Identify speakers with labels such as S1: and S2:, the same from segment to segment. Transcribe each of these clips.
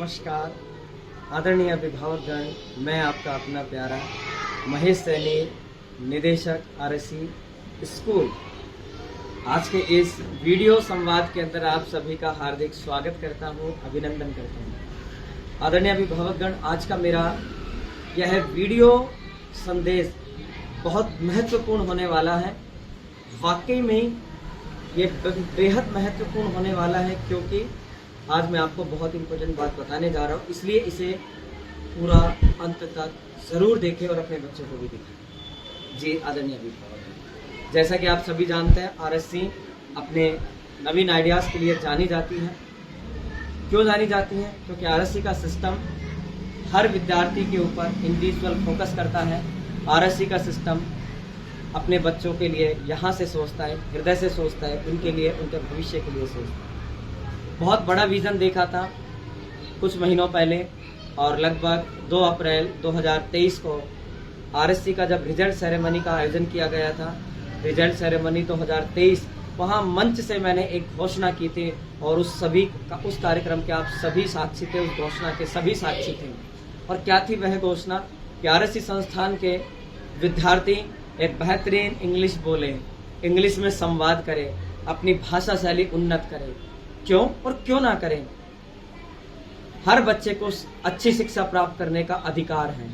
S1: नमस्कार आदरणीय अभिभावकगण, मैं आपका अपना प्यारा महेश सैनी, निदेशक आरएससी स्कूल। आज के इस वीडियो संवाद के अंदर आप सभी का हार्दिक स्वागत करता हूं, अभिनंदन करता हूं। आदरणीय अभिभावकगण, आज का मेरा यह वीडियो संदेश बहुत महत्वपूर्ण होने वाला है। वाकई में ये बेहद महत्वपूर्ण होने वाला है, क्योंकि आज मैं आपको बहुत इम्पोर्टेंट बात बताने जा रहा हूँ। इसलिए इसे पूरा अंत तक ज़रूर देखें और अपने बच्चों को भी दिखाएं। जी आदरणीय अभिभावक, जैसा कि आप सभी जानते हैं, आरएससी अपने नवीन आइडियाज़ के लिए जानी जाती है। क्यों जानी जाती है? क्योंकि आरएससी का सिस्टम हर विद्यार्थी के ऊपर इंडिविजुअल फोकस करता है। आरएससी का सिस्टम अपने बच्चों के लिए यहाँ से सोचता है, हृदय से सोचता है, उनके लिए, उनके भविष्य के लिए सोचता है। बहुत बड़ा विज़न देखा था कुछ महीनों पहले, और लगभग 2 अप्रैल 2023 को आरएससी का जब रिजल्ट सेरेमनी का आयोजन किया गया था, रिजल्ट सेरेमनी 2023, वहाँ मंच से मैंने एक घोषणा की थी और उस कार्यक्रम के आप सभी साक्षी थे, उस घोषणा के सभी साक्षी थे। और क्या थी वह घोषणा? कि आरएससी संस्थान के विद्यार्थी एक बेहतरीन इंग्लिश बोले, इंग्लिश में संवाद करें, अपनी भाषा शैली उन्नत करें। क्यों और क्यों ना करें? हर बच्चे को अच्छी शिक्षा प्राप्त करने का अधिकार है।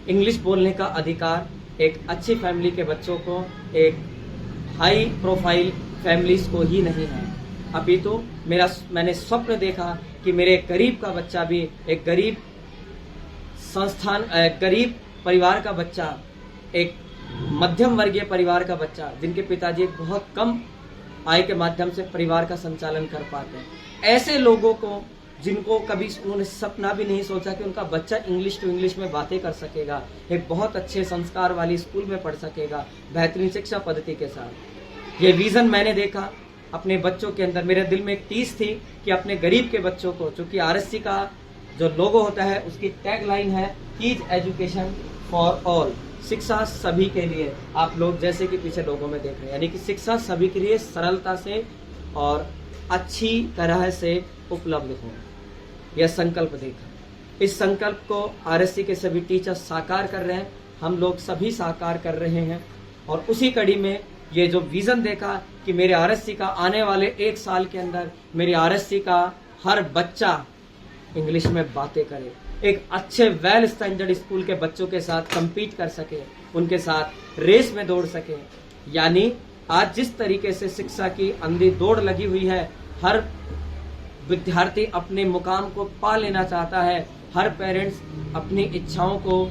S1: इंग्लिश बोलने का अधिकार एक अच्छी फैमिली के बच्चों को, एक हाई प्रोफाइल फैमिलीज को ही नहीं है। अभी तो मैंने स्वप्न देखा कि मेरे गरीब का बच्चा भी, एक गरीब परिवार का बच्चा, एक मध्यम वर्गीय परिवार का बच्चा, जिनके पिताजी एक बहुत कम आय के माध्यम से परिवार का संचालन कर पाते हैं, ऐसे लोगों को, जिनको कभी उन्होंने सपना भी नहीं सोचा कि उनका बच्चा इंग्लिश टू इंग्लिश में बातें कर सकेगा, एक बहुत अच्छे संस्कार वाली स्कूल में पढ़ सकेगा, बेहतरीन शिक्षा पद्धति के साथ। ये विजन मैंने देखा अपने बच्चों के अंदर। मेरे दिल में एक टीस थी कि अपने गरीब के बच्चों को, चूंकि आरएससी का जो लोगो होता है उसकी टैगलाइन है कीज एजुकेशन फॉर ऑल, शिक्षा सभी के लिए। आप लोग जैसे कि पीछे लोगों में देख रहे हैं, यानी कि शिक्षा सभी के लिए सरलता से और अच्छी तरह से उपलब्ध हो, यह संकल्प देखा। इस संकल्प को आरएससी के सभी टीचर्स साकार कर रहे हैं, हम लोग सभी साकार कर रहे हैं। और उसी कड़ी में ये जो विजन देखा कि मेरे आरएससी का आने वाले 1 साल के अंदर मेरे आरएससी का हर बच्चा इंग्लिश में बातें करे, एक अच्छे वेल स्टैंडर्ड स्कूल के बच्चों के साथ compete कर सके, उनके साथ रेस में दौड़ सके। यानी आज जिस तरीके से शिक्षा की अंधी दौड़ लगी हुई है, हर विद्यार्थी अपने मुकाम को पा लेना चाहता है, हर पेरेंट्स अपनी इच्छाओं को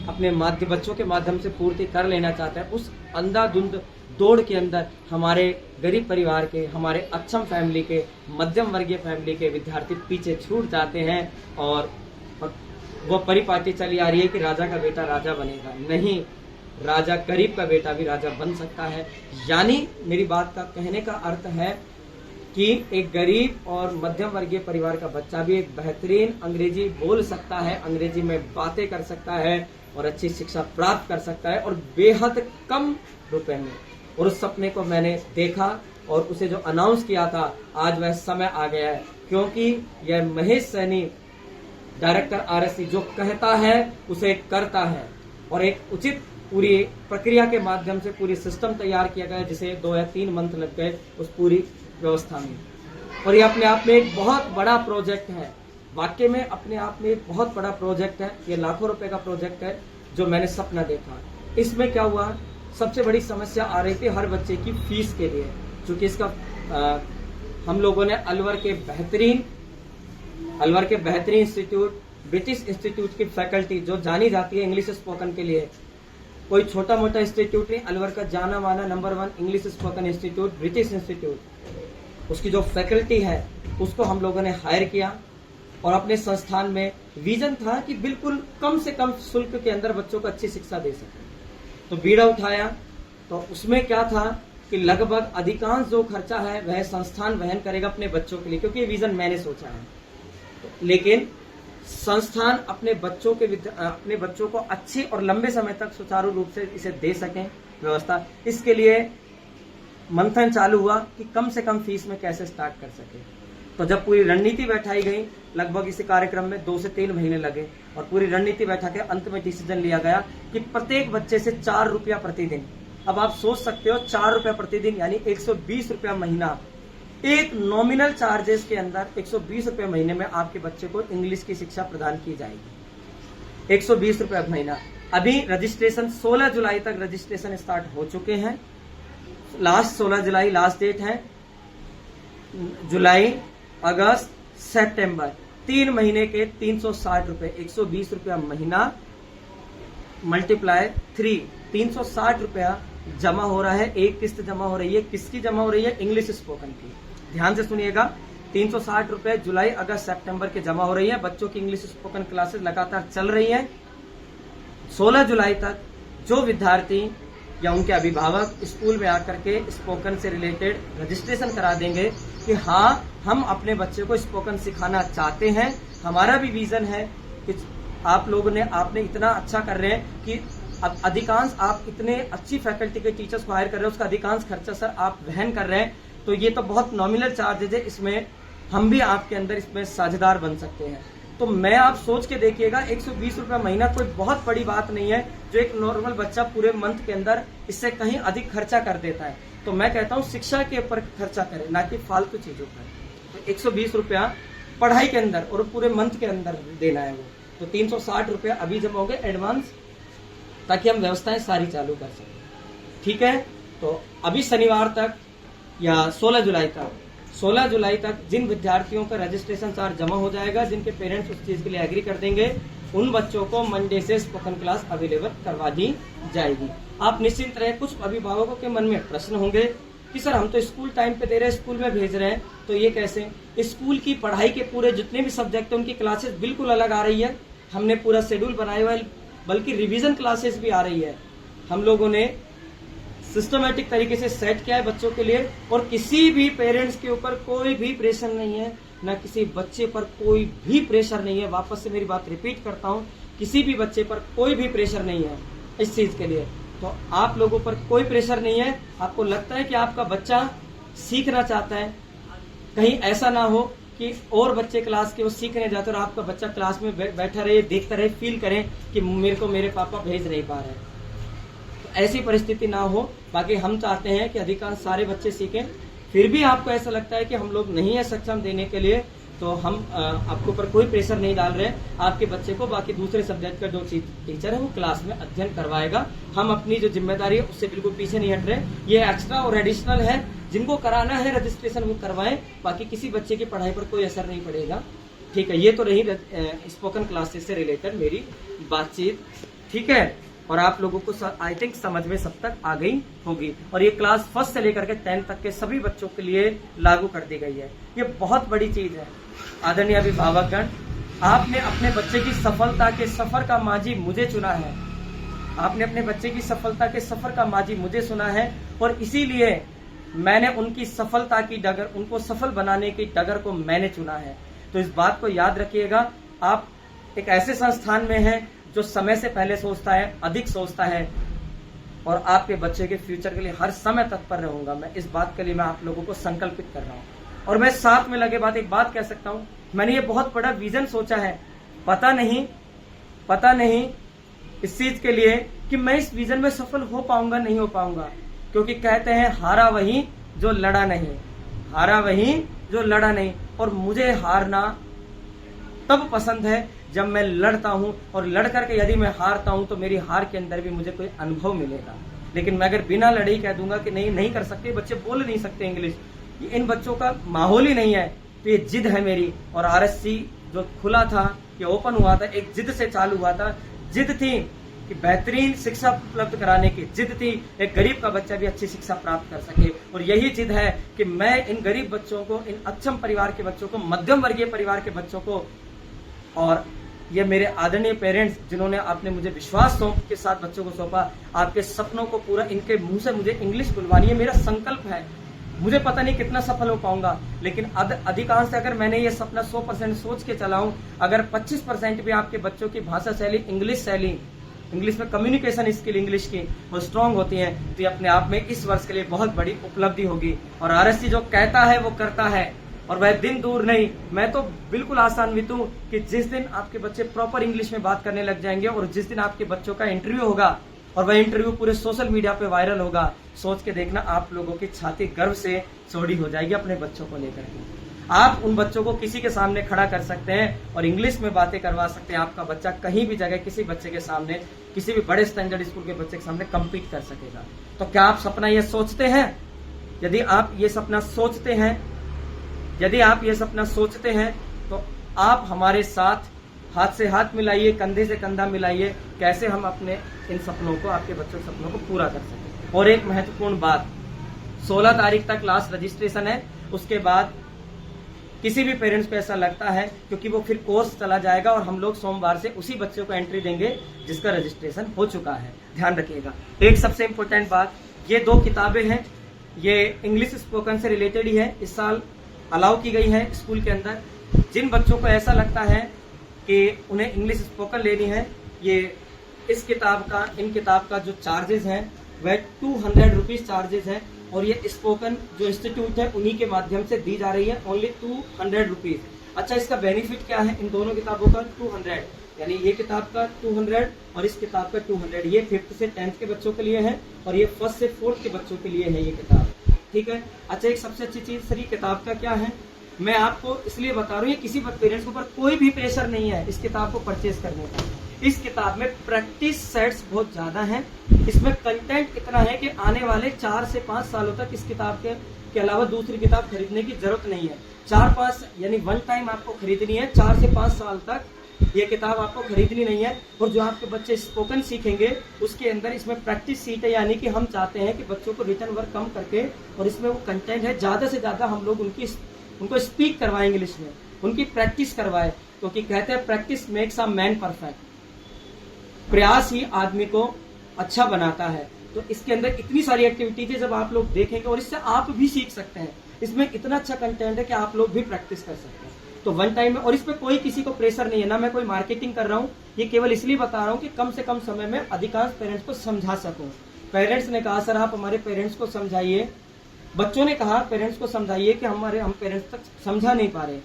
S1: अपने बच्चों के माध्यम से पूर्ति कर लेना चाहता है। उस अंधाधुंध दौड़ के अंदर हमारे गरीब परिवार के, हमारे अक्षम फैमिली के, मध्यम वर्गीय फैमिली के विद्यार्थी पीछे छूट जाते हैं। और वो परिपाटी चली आ रही है कि राजा का बेटा राजा बनेगा। नहीं, राजा, गरीब का बेटा भी राजा बन सकता है। यानी मेरी बात का कहने का अर्थ है कि एक गरीब और मध्यम वर्गीय परिवार का बच्चा भी एक बेहतरीन अंग्रेजी बोल सकता है, अंग्रेजी में बातें कर सकता है और अच्छी शिक्षा प्राप्त कर सकता है, और बेहद कम रुपए में। और उस सपने को मैंने देखा और उसे जो अनाउंस किया था, आज वह समय आ गया है। क्योंकि यह महेश सैनी, डायरेक्टर आरएससी, जो कहता है उसे करता है। और एक उचित पूरी प्रक्रिया के माध्यम से पूरी सिस्टम तैयार किया गया, जिसे 2 या 3 मंथ लग गए उस पूरी व्यवस्था में। और ये अपने आप में एक बहुत बड़ा प्रोजेक्ट है, वाकई में अपने आप में एक बहुत बड़ा प्रोजेक्ट है। ये लाखों रुपए का प्रोजेक्ट है जो मैंने सपना देखा। इसमें क्या हुआ, सबसे बड़ी समस्या आ रही थी हर बच्चे की फीस के लिए। चूंकि इसका हम लोगों ने अलवर के बेहतरीन इंस्टीट्यूट, ब्रिटिश इंस्टीट्यूट की फैकल्टी जो जानी जाती है इंग्लिश स्पोकन के लिए, कोई छोटा मोटा इंस्टीट्यूट नहीं, अलवर का जाना माना number 1 English spoken institute, British institute, उसकी जो फैकल्टी है उसको हम लोगों ने हायर किया। और अपने संस्थान में विजन था कि बिल्कुल कम से कम शुल्क के अंदर बच्चों को अच्छी शिक्षा दे सके। तो बीड़ा उठाया, तो उसमें क्या था कि लगभग अधिकांश जो खर्चा है वह संस्थान वहन करेगा अपने बच्चों के लिए, क्योंकि ये विजन मैंने सोचा है। लेकिन संस्थान अपने बच्चों को अच्छी और लंबे समय तक सुचारू रूप से इसे दे सकें व्यवस्था, इसके लिए मंथन चालू हुआ कि कम से कम फीस में कैसे स्टार्ट कर सके। तो जब पूरी रणनीति बैठाई गई, लगभग इस कार्यक्रम में 2 से 3 महीने लगे और पूरी रणनीति बैठा के अंत में डिसीजन लिया गया कि प्रत्येक बच्चे से 4 रुपया प्रतिदिन। अब आप सोच सकते हो 4 रुपया प्रतिदिन यानी 120 रुपया महीना, एक नॉमिनल चार्जेस के अंदर 120 रुपये महीने में आपके बच्चे को इंग्लिश की शिक्षा प्रदान की जाएगी। 120 रुपये महीना। अभी रजिस्ट्रेशन 16 जुलाई तक रजिस्ट्रेशन स्टार्ट हो चुके हैं। लास्ट 16 जुलाई लास्ट डेट है। जुलाई, अगस्त, सितंबर 3 महीने के 360 रुपए, 120 रुपया महीना मल्टीप्लाई 3, 360 रुपया जमा हो रहा है। एक किस्त जमा हो रही है। किसकी जमा हो रही है? इंग्लिश स्पोकन की। ध्यान से सुनिएगा, 360 रुपए जुलाई, अगस्त, सितंबर के जमा हो रही है। बच्चों की इंग्लिश स्पोकन क्लासेस लगातार चल रही है। 16 जुलाई तक जो विद्यार्थी या उनके अभिभावक स्कूल में आकर के स्पोकन से रिलेटेड रजिस्ट्रेशन करा देंगे कि हाँ, हम अपने बच्चे को स्पोकन सिखाना चाहते हैं, हमारा भी विजन है कि आप लोगों ने आपने इतना अच्छा कर रहे हैं कि अब अधिकांश आप इतने अच्छी फैकल्टी के टीचर्स को हायर कर रहे हैं, उसका अधिकांश खर्चा सर आप वहन कर रहे हैं, तो ये तो बहुत नॉमिनल चार्जेज है, इसमें हम भी आपके अंदर इसमें साझेदार बन सकते हैं। तो मैं आप सोच के देखिएगा, 120 रुपया महीना कोई बहुत बड़ी बात नहीं है, जो एक नॉर्मल बच्चा पूरे मंथ के अंदर इससे कहीं अधिक खर्चा कर देता है। तो मैं कहता हूँ शिक्षा के ऊपर खर्चा करें, ना कि फालतू चीजों पर। तो 120 रुपया पढ़ाई के अंदर और पूरे मंथ के अंदर देना है वो। तो 360 रुपया अभी जमा हो गए एडवांस, ताकि हम व्यवस्थाएं सारी चालू कर सकें। ठीक है, तो अभी शनिवार तक या 16 जुलाई तक जिन विद्यार्थियों का रजिस्ट्रेशन चार्ज जमा हो जाएगा, जिनके पेरेंट्स उस चीज के लिए एग्री कर देंगे, उन बच्चों को मंडे से स्पोकन क्लास अवेलेबल करवा दी जाएगी। आप निश्चिंत रहे। कुछ अभिभावकों के मन में प्रश्न होंगे कि सर हम तो स्कूल टाइम पे दे रहे हैं, स्कूल में भेज रहे हैं, तो ये कैसे? स्कूल की पढ़ाई के पूरे जितने भी सब्जेक्ट है उनकी क्लासेस बिल्कुल अलग आ रही है। हमने पूरा शेड्यूल बनाया हुआ है, बल्कि रिवीजन क्लासेस भी आ रही है। हम लोगों ने सिस्टमेटिक तरीके से सेट किया है बच्चों के लिए, और किसी भी पेरेंट्स के ऊपर कोई भी प्रेशर नहीं है, ना किसी बच्चे पर कोई भी प्रेशर नहीं है। वापस से मेरी बात रिपीट करता हूँ, किसी भी बच्चे पर कोई भी प्रेशर नहीं है इस चीज के लिए। तो आप लोगों पर कोई प्रेशर नहीं है। आपको लगता है कि आपका बच्चा सीखना चाहता है, कहीं ऐसा ना हो कि और बच्चे क्लास के वो सीखने जाते और आपका बच्चा क्लास में बैठा रहे, देखता रहे, फील करे कि मेरे को मेरे पापा भेज नहीं पा रहे। तो ऐसी परिस्थिति ना हो। बाकी हम चाहते हैं कि अधिकांश सारे बच्चे सीखें। फिर भी आपको ऐसा लगता है कि हम लोग नहीं है सक्षम देने के लिए, तो हम आपके ऊपर कोई प्रेशर नहीं डाल रहे। आपके बच्चे को बाकी दूसरे सब्जेक्ट का जो टीचर है वो क्लास में अध्ययन करवाएगा। हम अपनी जो जिम्मेदारी है उससे बिल्कुल पीछे नहीं हट रहे। ये एक्स्ट्रा और एडिशनल है, जिनको कराना है रजिस्ट्रेशन वो करवाएं, बाकी किसी बच्चे की पढ़ाई पर कोई असर नहीं पड़ेगा। ठीक है, ये तो रही स्पोकन क्लासेस से रिलेटेड मेरी बातचीत। ठीक है, और आप लोगों को आई थिंक समझ में सब तक आ गई होगी। और ये क्लास 1 से लेकर के 10 तक के सभी बच्चों के लिए लागू कर दी गई है। ये बहुत बड़ी चीज है। आदरणीय अभिभावकगण, आपने अपने बच्चे की सफलता के सफर का माजी मुझे चुना है। आपने अपने बच्चे की सफलता के सफर का माजी मुझे सुना है, और इसीलिए मैंने उनकी सफलता की डगर, उनको सफल बनाने की डगर को मैंने चुना है। तो इस बात को याद रखिएगा। आप एक ऐसे संस्थान में हैं जो समय से पहले सोचता है, अधिक सोचता है, और आपके बच्चे के फ्यूचर के लिए हर समय तत्पर रहूंगा। मैं इस बात के लिए मैं आप लोगों को संकल्पित कर रहा हूँ। और मैं साथ में लगे बात एक बात कह सकता हूँ, मैंने ये बहुत बड़ा विजन सोचा है। पता नहीं इस चीज के लिए कि मैं इस विजन में सफल हो पाऊंगा नहीं हो पाऊंगा, क्योंकि कहते हैं हारा वही जो लड़ा नहीं, हारा वही जो लड़ा नहीं। और मुझे हारना तब पसंद है जब मैं लड़ता हूं, और लड़ करके यदि मैं हारता हूं तो मेरी हार के अंदर भी मुझे कोई अनुभव मिलेगा। लेकिन मैं अगर बिना लड़े ही कह दूंगा कि नहीं कर सकते, बच्चे बोल नहीं सकते इंग्लिश, इन बच्चों का माहौल ही नहीं है, तो ये जिद है मेरी। और आरएससी जो खुला था, ये ओपन हुआ था, एक जिद से चालू हुआ था। जिद थी कि बेहतरीन शिक्षा उपलब्ध कराने की, जिद थी एक गरीब का बच्चा भी अच्छी शिक्षा प्राप्त कर सके। और यही जिद है कि मैं इन गरीब बच्चों को, इन अक्षम परिवार के बच्चों को, मध्यम वर्गीय परिवार के बच्चों को, और ये मेरे आदरणीय पेरेंट्स जिन्होंने आपने मुझे विश्वास के साथ बच्चों को सौंपा, आपके सपनों को पूरा, इनके मुंह से मुझे इंग्लिश बुलवानी है, मेरा संकल्प है। मुझे पता नहीं कितना सफल हो पाऊंगा, लेकिन अधिकांश अगर मैंने ये सपना 100% सोच के चलाऊं, अगर 25% भी आपके बच्चों की भाषा शैली, इंग्लिश में कम्युनिकेशन स्किल इंग्लिश की वो स्ट्रांग होती है, तो ये अपने आप में इस वर्ष के लिए बहुत बड़ी उपलब्धि होगी। और आरएससी जो कहता है वो करता है, और वह दिन दूर नहीं, मैं तो बिल्कुल आशान्वित हूं कि जिस दिन आपके बच्चे प्रॉपर इंग्लिश में बात करने लग जाएंगे और जिस दिन आपके बच्चों का इंटरव्यू होगा और वह इंटरव्यू पूरे सोशल मीडिया पे वायरल होगा, सोच के देखना आप लोगों की छाती गर्व से चौड़ी हो जाएगी अपने बच्चों को लेकर के। आप उन बच्चों को किसी के सामने खड़ा कर सकते हैं और इंग्लिश में बातें करवा सकते हैं। आपका बच्चा कहीं भी जगह किसी बच्चे के सामने, किसी भी बड़े स्टैंडर्ड स्कूल के बच्चे के सामने कम्पीट कर सकेगा। तो क्या आप सपना ये सोचते हैं? यदि आप ये सपना सोचते हैं, यदि आप ये सपना सोचते हैं तो आप हमारे साथ हाथ से हाथ मिलाइए, कंधे से कंधा मिलाइए, कैसे हम अपने इन सपनों को, आपके बच्चों के सपनों को पूरा कर सकें। और एक महत्वपूर्ण बात, 16 तारीख तक लास्ट रजिस्ट्रेशन है। उसके बाद किसी भी पेरेंट्स को ऐसा लगता है, क्योंकि वो फिर कोर्स चला जाएगा और हम लोग सोमवार से उसी बच्चे को एंट्री देंगे जिसका रजिस्ट्रेशन हो चुका है। ध्यान रखिएगा। एक सबसे इम्पोर्टेंट बात, ये 2 किताबें हैं, ये इंग्लिश स्पोकन से रिलेटेड ही है, इस साल अलाउ की गई है स्कूल के अंदर। जिन बच्चों को ऐसा लगता है कि उन्हें इंग्लिश स्पोकन लेनी है, ये इन किताब का जो चार्जेस है वह 200 रुपीज चार्जेस है और ये स्पोकन जो इंस्टीट्यूट है उन्हीं के माध्यम से दी जा रही है, ओनली 200 रुपीज। अच्छा, इसका बेनिफिट क्या है इन दोनों किताबों का? 200, यानी ये किताब का 200 और इस किताब का 200। ये 5th से 10th के बच्चों के लिए है और ये 1st से 4th के बच्चों के लिए है ये किताब, ठीक है। अच्छा, एक सबसे अच्छी चीज सर किताब का क्या है, मैं आपको इसलिए बता रहा हूँ, किसी पेरेंट्स के ऊपर कोई भी प्रेशर नहीं है इस किताब को परचेज करने का। इस किताब में प्रैक्टिस सेट्स बहुत ज्यादा हैं, इसमें कंटेंट इतना है कि आने वाले 4 से 5 सालों तक इस किताब के अलावा दूसरी किताब खरीदने की जरूरत नहीं है। 4-5 यानी 1 टाइम आपको खरीदनी है, 4 से 5 साल तक ये किताब आपको खरीदनी नहीं है। और जो आपके बच्चे स्पोकन सीखेंगे उसके अंदर इसमें प्रैक्टिस सीट है, यानी कि हम चाहते हैं कि बच्चों को रिटन वर्क कम करके और इसमें वो कंटेंट है ज्यादा से ज्यादा हम लोग उनको स्पीक करवाएं, इंग्लिश में उनकी प्रैक्टिस करवाए, क्योंकि कहते हैं practice makes a man perfect. प्रयास ही आदमी को अच्छा बनाता है। तो इसके अंदर इतनी सारी एक्टिविटीज है, जब आप लोग देखेंगे और इससे आप भी सीख सकते हैं। इसमें इतना अच्छा कंटेंट है कि आप लोग भी प्रैक्टिस कर सकते हैं। तो 1 टाइम में, और इसमें कोई किसी को प्रेशर नहीं है, ना मैं कोई मार्केटिंग कर रहा हूँ, ये केवल इसलिए बता रहा हूँ कि कम से कम समय में अधिकांश पेरेंट्स को समझा सकूं। पेरेंट्स ने कहा सर आप हमारे पेरेंट्स को समझाइए, बच्चों ने कहा पेरेंट्स को समझाइए कि हम पेरेंट्स तक समझा नहीं पा रहे,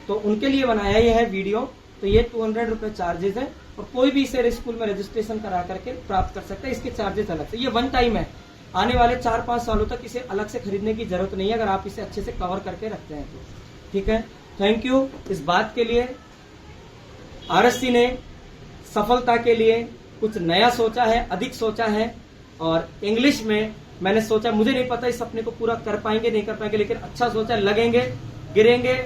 S1: तो उनके लिए बनाया ये है वीडियो। तो ये 200 रुपए चार्जेस है और कोई भी इसे स्कूल में रजिस्ट्रेशन करा करके प्राप्त कर सकता है। इसके चार्जेस अलग से, ये 1 टाइम है, आने वाले 4-5 सालों तक इसे अलग से खरीदने की जरूरत नहीं है अगर आप इसे अच्छे से कवर करके रखते हैं तो, ठीक है। थैंक यू इस बात के लिए। आरएससी ने सफलता के लिए कुछ नया सोचा है, अधिक सोचा है, और इंग्लिश में मैंने सोचा, मुझे नहीं पता इस सपने को पूरा कर पाएंगे नहीं कर पाएंगे, लेकिन अच्छा सोचा, लगेंगे, गिरेंगे,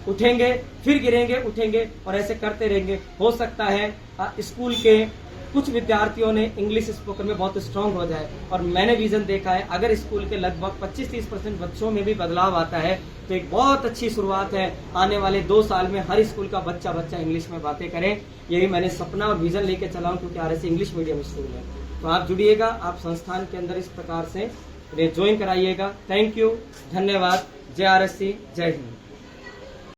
S1: उठेंगे, फिर गिरेंगे, उठेंगे और ऐसे करते रहेंगे। हो सकता है स्कूल के कुछ विद्यार्थियों ने इंग्लिश स्पोकन में बहुत स्ट्रांग हो जाए, और मैंने विजन देखा है अगर स्कूल के लगभग 25-30% बच्चों में भी बदलाव आता है तो एक बहुत अच्छी शुरुआत है। आने वाले 2 साल में हर स्कूल का बच्चा इंग्लिश में बातें करें, यही मैंने सपना और विजन लेके चला हूं, क्योंकि आरएससी इंग्लिश मीडियम स्कूल है। तो आप जुड़िएगा, आप संस्थान के अंदर इस प्रकार से ज्वाइन कराइएगा। थैंक यू, धन्यवाद। जय आरएससी, जय हिंद।